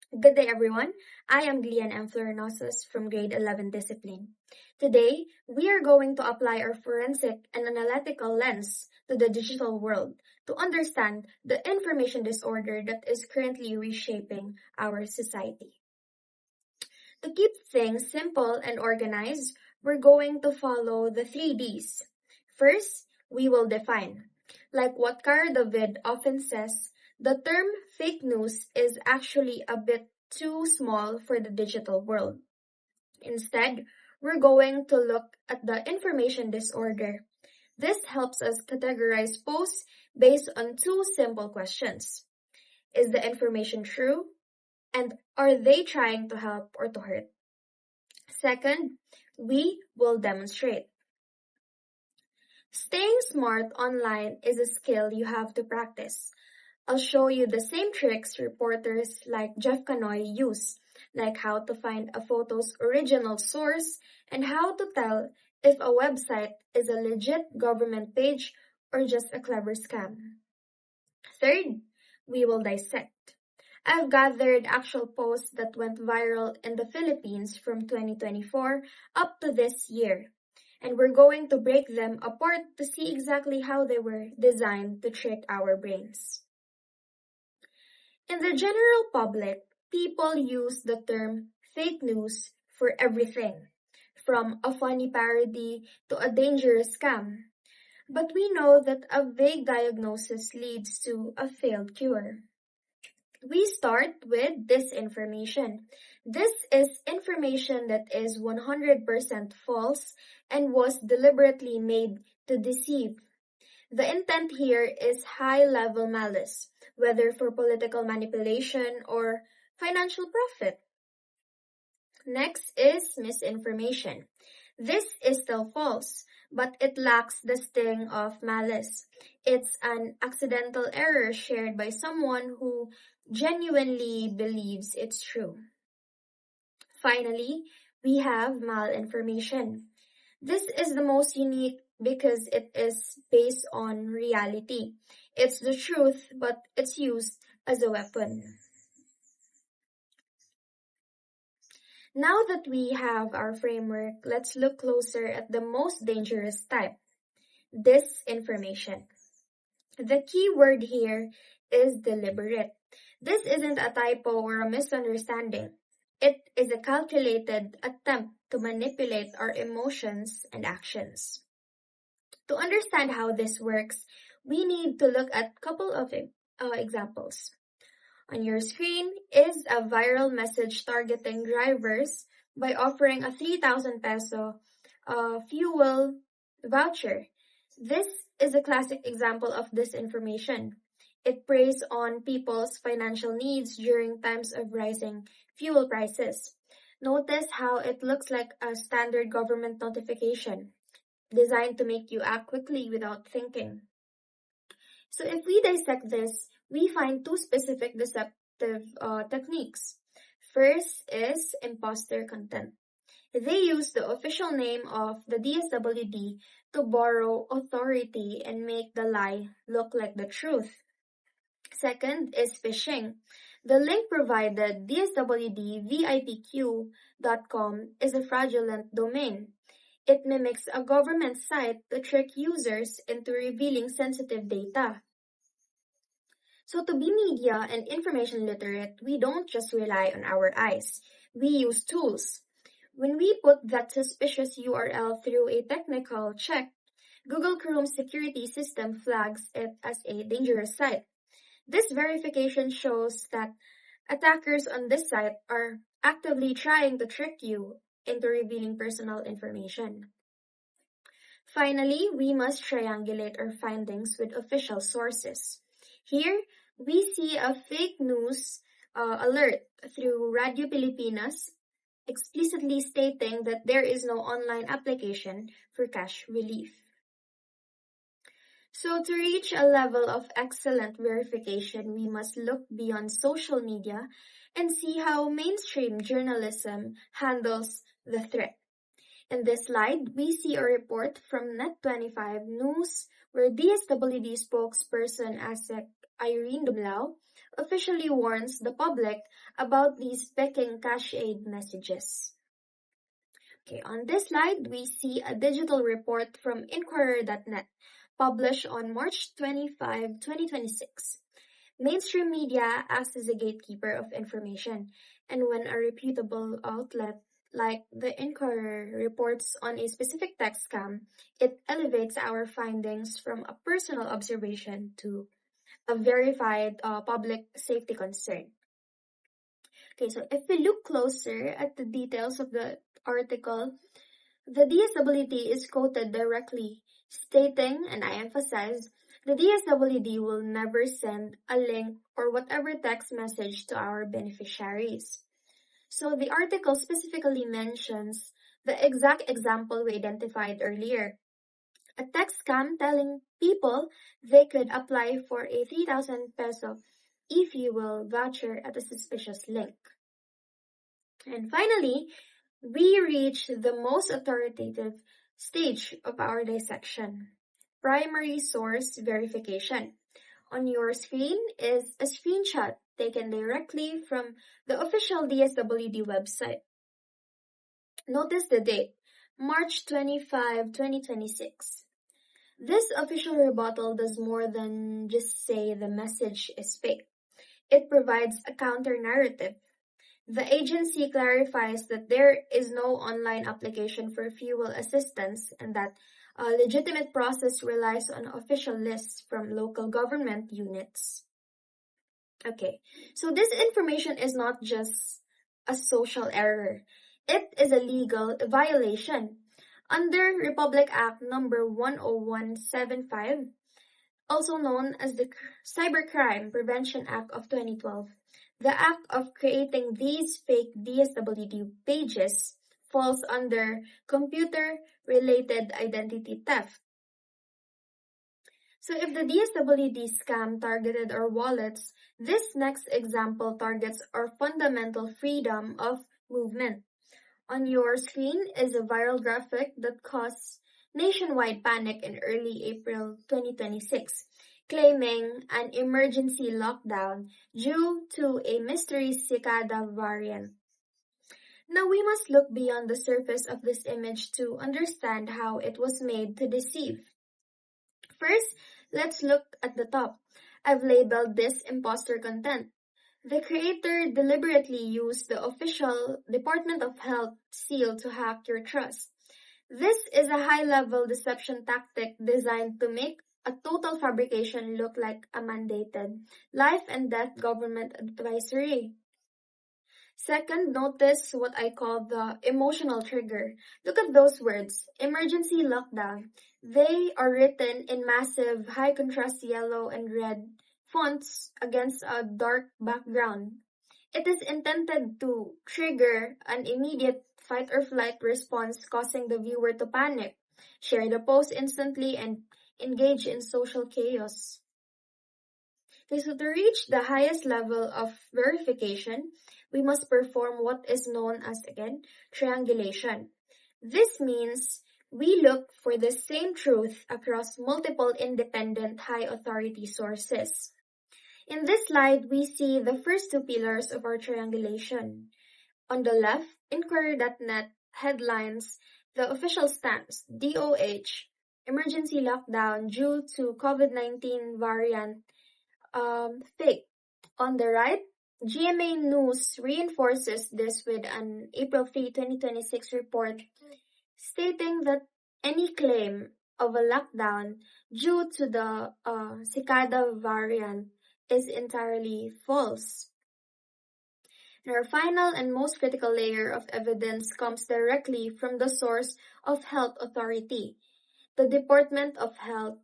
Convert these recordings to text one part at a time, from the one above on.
Good day, everyone. I am Glian M. Florenosos from grade 11 discipline. Today, we are going to apply our forensic and analytical lens to the digital world to understand the information disorder that is currently reshaping our society. To keep things simple and organized, we're going to follow the 3 Ds. First, we will define. Like what Cara David often says, the term fake news is actually a bit too small for the digital world. Instead, we're going to look at the information disorder. This helps us categorize posts based on two simple questions. Is the information true? And are they trying to help or to hurt? Second, we will demonstrate. Staying smart online is a skill you have to practice. I'll show you the same tricks reporters like Jeff Canoy use, like how to find a photo's original source and how to tell if a website is a legit government page or just a clever scam. Third, we will dissect. I've gathered actual posts that went viral in the Philippines from 2024 up to this year, and we're going to break them apart to see exactly how they were designed to trick our brains. In the general public, people use the term fake news for everything, from a funny parody to a dangerous scam. But we know that a vague diagnosis leads to a failed cure. We start with disinformation. This is information that is 100% false and was deliberately made to deceive. The intent here is high-level malice, whether for political manipulation or financial profit. Next is misinformation. This is still false, but it lacks the sting of malice. It's an accidental error shared by someone who genuinely believes it's true. Finally, we have malinformation. This is the most unique because it is based on reality. It's the truth, but it's used as a weapon. Now that we have our framework, let's look closer at the most dangerous type, disinformation. The key word here is deliberate. This isn't a typo or a misunderstanding. It is a calculated attempt to manipulate our emotions and actions. To understand how this works, we need to look at a couple of examples. On your screen is a viral message targeting drivers by offering a 3,000 peso fuel voucher. This is a classic example of disinformation. It preys on people's financial needs during times of rising fuel prices. Notice how it looks like a standard government notification, designed to make you act quickly without thinking. So if we dissect this, we find two specific deceptive techniques. First is imposter content. They use the official name of the DSWD to borrow authority and make the lie look like the truth. Second is phishing. The link provided, dswdvipq.com, is a fraudulent domain. It mimics a government site to trick users into revealing sensitive data. So to be media and information literate, we don't just rely on our eyes. We use tools. When we put that suspicious URL through a technical check, Google Chrome's security system flags it as a dangerous site. This verification shows that attackers on this site are actively trying to trick you into revealing personal information. Finally, we must triangulate our findings with official sources. Here, we see a fake news alert through Radio Pilipinas explicitly stating that there is no online application for cash relief. So to reach a level of excellent verification, we must look beyond social media and see how mainstream journalism handles the threat. In this slide, we see a report from Net25 News where DSWD spokesperson Irene Dumlao, officially warns the public about these Peking cash aid messages. Okay, on this slide, we see a digital report from Inquirer.net, published on March 25, 2026. Mainstream media acts as a gatekeeper of information, and when a reputable outlet like the Inquirer reports on a specific tech scam, it elevates our findings from a personal observation to a verified public safety concern. Okay, so if we look closer at the details of the article, the DSWD is quoted directly, stating, and I emphasize, the DSWD will never send a link or whatever text message to our beneficiaries. So the article specifically mentions the exact example we identified earlier. A text scam telling people they could apply for a 3,000 peso if you will voucher at a suspicious link. And finally, we reach the most authoritative stage of our dissection, primary source verification. On your screen is a screenshot taken directly from the official DSWD website. Notice the date, March 25, 2026. This official rebuttal does more than just say the message is fake. It provides a counter-narrative. The agency clarifies that there is no online application for fuel assistance and that a legitimate process relies on official lists from local government units. Okay, so this information is not just a social error. It is a legal violation. Under Republic Act number 10175, also known as the Cybercrime Prevention Act of 2012, the act of creating these fake DSWD pages falls under computer-related identity theft. So if the DSWD scam targeted our wallets, this next example targets our fundamental freedom of movement. On your screen is a viral graphic that caused nationwide panic in early April 2026, claiming an emergency lockdown due to a mystery cicada variant. Now we must look beyond the surface of this image to understand how it was made to deceive. First, let's look at the top. I've labeled this imposter content. The creator deliberately used the official Department of Health seal to hack your trust. This is a high-level deception tactic designed to make a total fabrication look like a mandated life and death government advisory. Second, notice what I call the emotional trigger. Look at those words, emergency lockdown. They are written in massive, high-contrast yellow and red fonts against a dark background. It is intended to trigger an immediate fight or flight response, causing the viewer to panic, share the post instantly, and engage in social chaos. Okay, so to reach the highest level of verification, we must perform what is known as, again, triangulation. This means we look for the same truth across multiple independent high authority sources. In this slide, we see the first two pillars of our triangulation. On the left, Inquirer.net headlines the official stance, DOH, emergency lockdown due to COVID-19 variant, fake. On the right, GMA News reinforces this with an April 3, 2026 report stating that any claim of a lockdown due to the cicada variant is entirely false. And our final and most critical layer of evidence comes directly from the source of health authority, the Department of Health,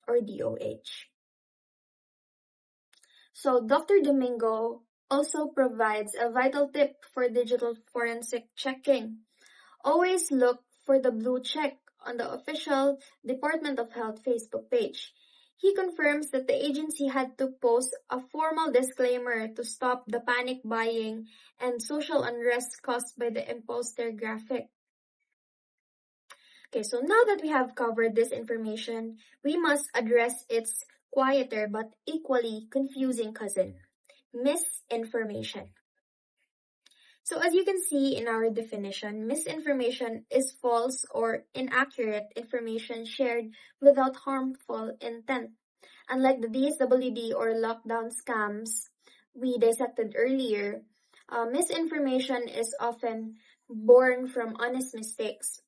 or DOH. So Dr. Domingo also provides a vital tip for digital forensic checking. Always look for the blue check on the official Department of Health Facebook page. He confirms that the agency had to post a formal disclaimer to stop the panic buying and social unrest caused by the imposter graphic. Okay, so now that we have covered this information, we must address its quieter but equally confusing cousin: misinformation. So as you can see in our definition, misinformation is false or inaccurate information shared without harmful intent. Unlike the DSWD or lockdown scams we dissected earlier, misinformation is often born from honest mistakes,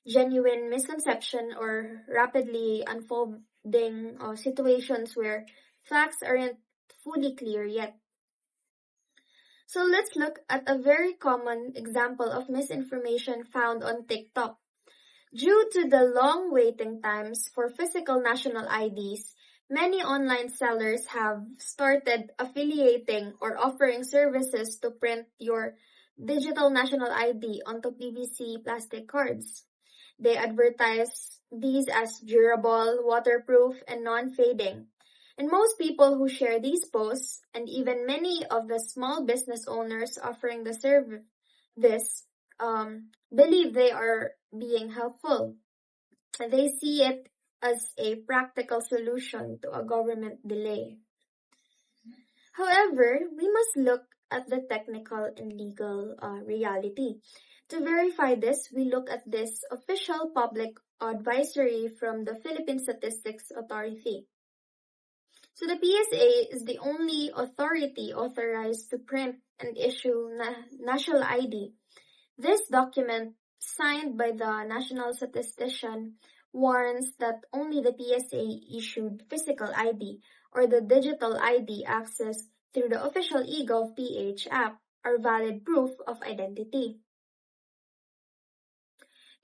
genuine misconception, or rapidly unfolding situations where facts aren't fully clear yet. So let's look at a very common example of misinformation found on TikTok. Due to the long waiting times for physical national IDs, many online sellers have started affiliating or offering services to print your digital national ID onto PVC plastic cards. They advertise these as durable, waterproof, and non-fading. And most people who share these posts, and even many of the small business owners offering the service, believe they are being helpful. They see it as a practical solution to a government delay. However, we must look at the technical and legal reality. To verify this, we look at this official public advisory from the Philippine Statistics Authority. So the PSA is the only authority authorized to print and issue national ID. This document, signed by the national statistician, warns that only the PSA-issued physical ID or the digital ID accessed through the official eGov.ph app are valid proof of identity.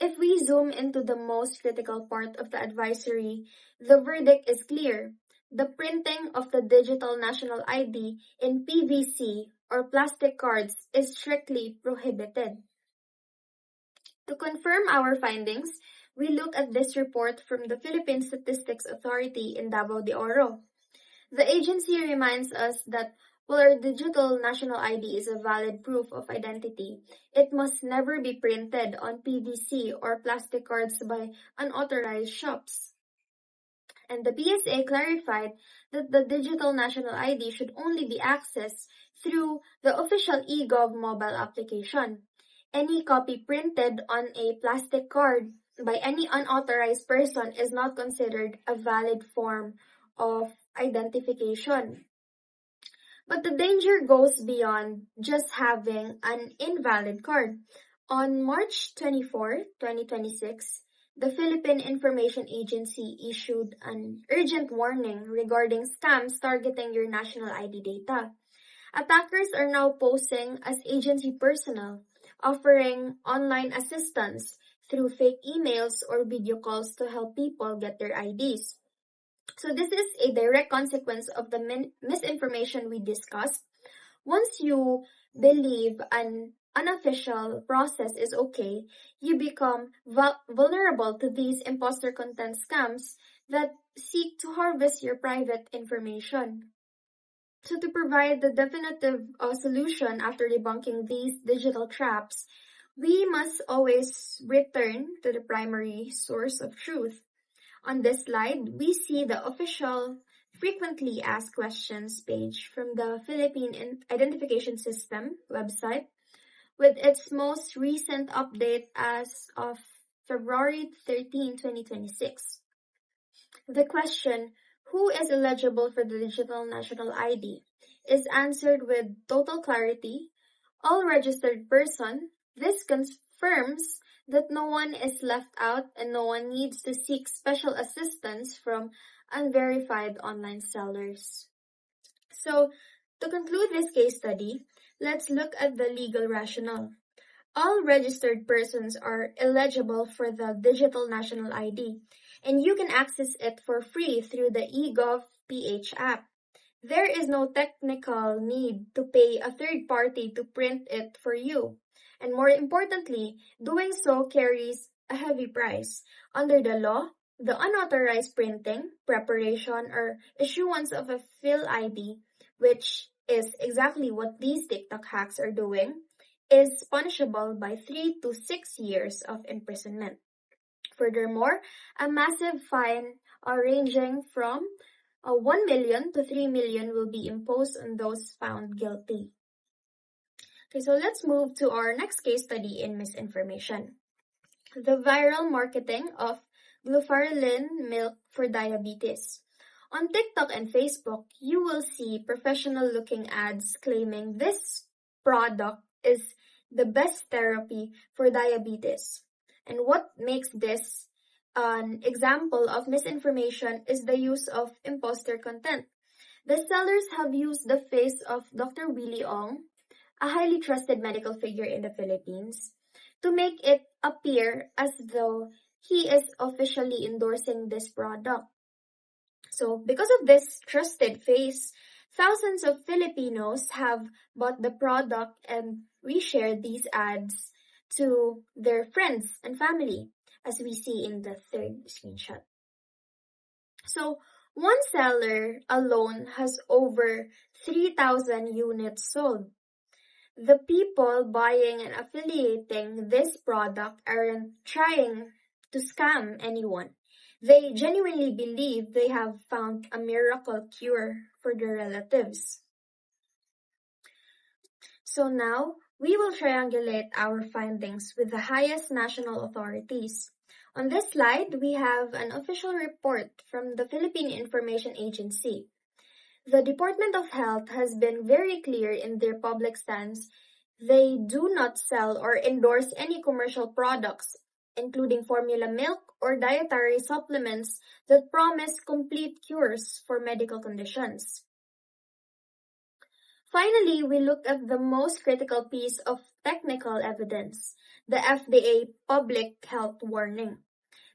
If we zoom into the most critical part of the advisory, the verdict is clear. The printing of the digital national ID in PVC or plastic cards is strictly prohibited. To confirm our findings, we look at this report from the Philippine Statistics Authority in Davao de Oro. The agency reminds us that while our digital national ID is a valid proof of identity, it must never be printed on PVC or plastic cards by unauthorized shops. And the PSA clarified that the digital national ID should only be accessed through the official eGov mobile application. Any copy printed on a plastic card by any unauthorized person is not considered a valid form of identification. But the danger goes beyond just having an invalid card. On March 24, 2026, the Philippine Information Agency issued an urgent warning regarding scams targeting your national ID data. Attackers are now posing as agency personnel, offering online assistance through fake emails or video calls to help people get their IDs. So this is a direct consequence of the misinformation we discussed. Once you believe an unofficial process is okay, you become vulnerable to these imposter content scams that seek to harvest your private information. So to provide the definitive solution after debunking these digital traps, we must always return to the primary source of truth. On this slide, we see the official frequently asked questions page from the Philippine Identification System website with its most recent update as of February 13, 2026. The question, who is eligible for the digital national ID, is answered with total clarity. All registered person. This confirms that no one is left out and no one needs to seek special assistance from unverified online sellers. So, to conclude this case study, let's look at the legal rationale. All registered persons are eligible for the digital national ID, and you can access it for free through the eGov.ph app. There is no technical need to pay a third party to print it for you. And more importantly, doing so carries a heavy price. Under the law, the unauthorized printing, preparation, or issuance of a fill ID, which is exactly what these TikTok hacks are doing, is punishable by 3 to 6 years of imprisonment. Furthermore, a massive fine ranging from 1 million to 3 million will be imposed on those found guilty. Okay, so let's move to our next case study in misinformation. The viral marketing of glufarilin milk for diabetes. On TikTok and Facebook, you will see professional-looking ads claiming this product is the best therapy for diabetes. And what makes this an example of misinformation is the use of imposter content. The sellers have used the face of Dr. Willie Ong, a highly trusted medical figure in the Philippines, to make it appear as though he is officially endorsing this product. So, because of this trusted face, thousands of Filipinos have bought the product and reshared these ads to their friends and family, as we see in the third screenshot. So, one seller alone has over 3,000 units sold. The people buying and affiliating this product aren't trying to scam anyone. They genuinely believe they have found a miracle cure for their relatives. So now, we will triangulate our findings with the highest national authorities. On this slide, we have an official report from the Philippine Information Agency. The Department of Health has been very clear in their public stance. They do not sell or endorse any commercial products, including formula milk or dietary supplements that promise complete cures for medical conditions. Finally, we look at the most critical piece of technical evidence, the FDA public health warning.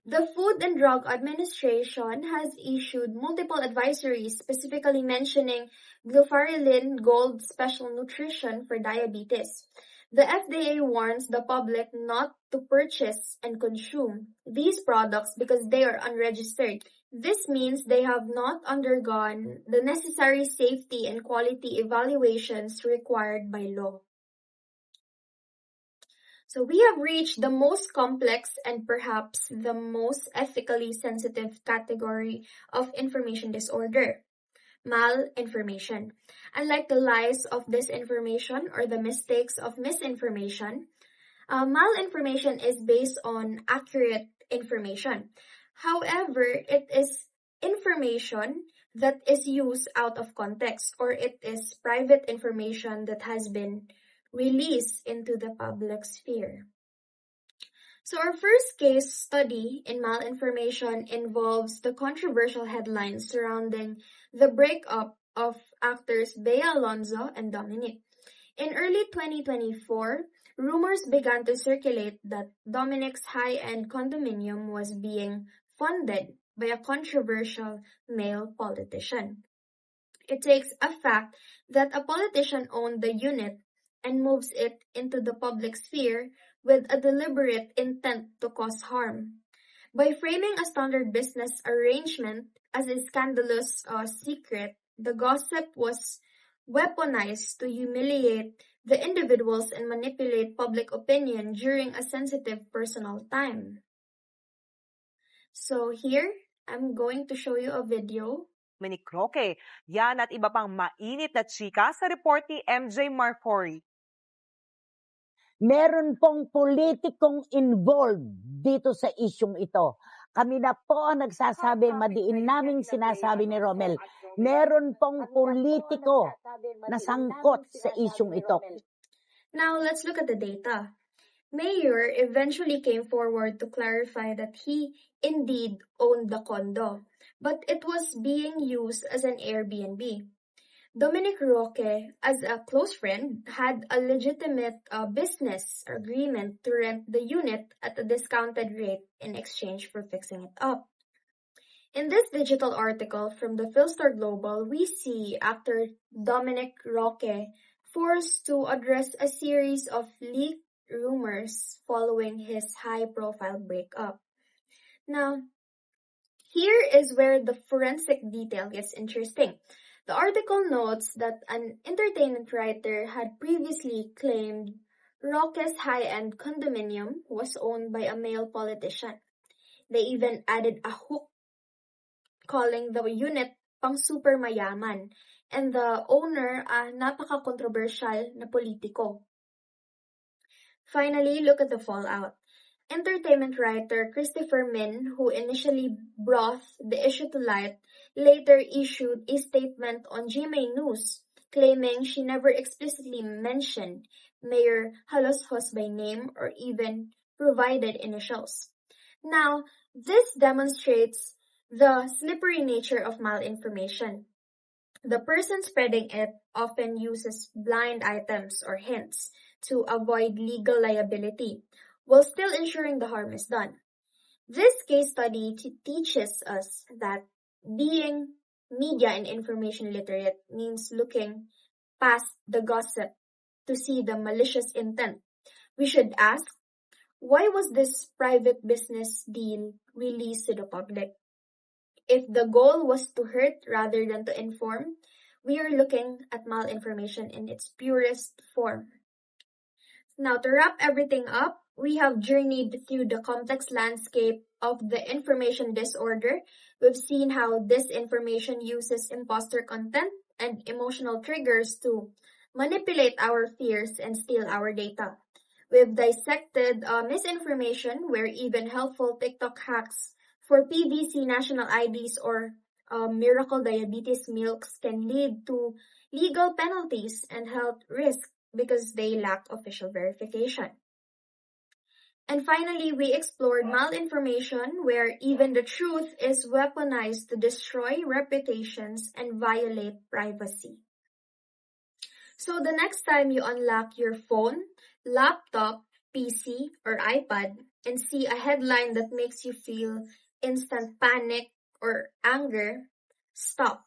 The Food and Drug Administration has issued multiple advisories specifically mentioning glufarilin gold special nutrition for diabetes. The FDA warns the public not to purchase and consume these products because they are unregistered. This means they have not undergone the necessary safety and quality evaluations required by law. So we have reached the most complex and perhaps the most ethically sensitive category of information disorder, malinformation. Unlike the lies of disinformation or the mistakes of misinformation, malinformation is based on accurate information. However, it is information that is used out of context, or it is private information that has been released into the public sphere. So our first case study in malinformation involves the controversial headlines surrounding the breakup of actors Bea Alonzo and Dominic. In early 2024, rumors began to circulate that Dominic's high-end condominium was being funded by a controversial male politician. It takes a fact that a politician owned the unit and moves it into the public sphere with a deliberate intent to cause harm. By framing a standard business arrangement as a scandalous secret, the gossip was weaponized to humiliate the individuals and manipulate public opinion during a sensitive personal time. So here, I'm going to show you a video. Dominic Roque. Yan at iba pang mainit na chika sa report ni MJ Marfori. Meron pong politikong involved dito sa isyong ito. Kami na po ang nagsasabi, madiin naming sinasabi ni Romel, meron pong politiko na sangkot sa isyong ito. Now, let's look at the data. Mayor eventually came forward to clarify that he indeed owned the condo, but it was being used as an Airbnb. Dominic Roque, as a close friend, had a legitimate business agreement to rent the unit at a discounted rate in exchange for fixing it up. In this digital article from the Philstar Global, we see actor Dominic Roque forced to address a series of leaked rumors following his high-profile breakup. Now, here is where the forensic detail gets interesting. The article notes that an entertainment writer had previously claimed Roque's high-end condominium was owned by a male politician. They even added a hook calling the unit pang super mayaman, and the owner napaka-controversial na politiko. Finally, look at the fallout. Entertainment writer Christopher Min, who initially brought the issue to light, later issued a statement on GMA News claiming she never explicitly mentioned Mayor Haloshos by name or even provided initials. Now, this demonstrates the slippery nature of malinformation. The person spreading it often uses blind items or hints to avoid legal liability, while still ensuring the harm is done. This case study teaches us that being media and information literate means looking past the gossip to see the malicious intent. We should ask, why was this private business deal released to the public? If the goal was to hurt rather than to inform, we are looking at malinformation in its purest form. Now, to wrap everything up, we have journeyed through the complex landscape of the information disorder. We've seen how disinformation uses imposter content and emotional triggers to manipulate our fears and steal our data. We've dissected misinformation, where even helpful TikTok hacks for PVC national IDs or miracle diabetes milks can lead to legal penalties and health risks because they lack official verification. And finally, we explored malinformation, where even the truth is weaponized to destroy reputations and violate privacy. So the next time you unlock your phone, laptop, PC, or iPad and see a headline that makes you feel instant panic or anger, stop.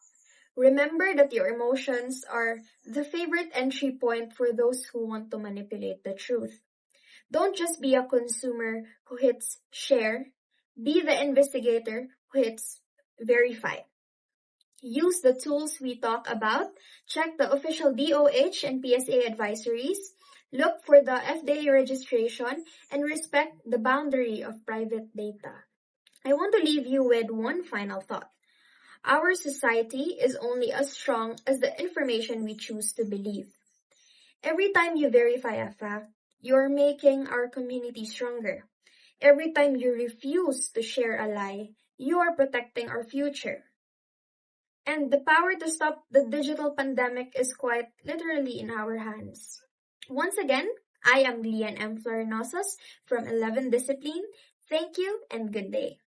Remember that your emotions are the favorite entry point for those who want to manipulate the truth. Don't just be a consumer who hits share, be the investigator who hits verify. Use the tools we talk about, check the official DOH and PSA advisories, look for the FDA registration, and respect the boundary of private data. I want to leave you with one final thought. Our society is only as strong as the information we choose to believe. Every time you verify a fact, you're making our community stronger. Every time you refuse to share a lie, you are protecting our future. And the power to stop the digital pandemic is quite literally in our hands. Once again, I am Lian M. Florinosas from 11 Discipline. Thank you and good day.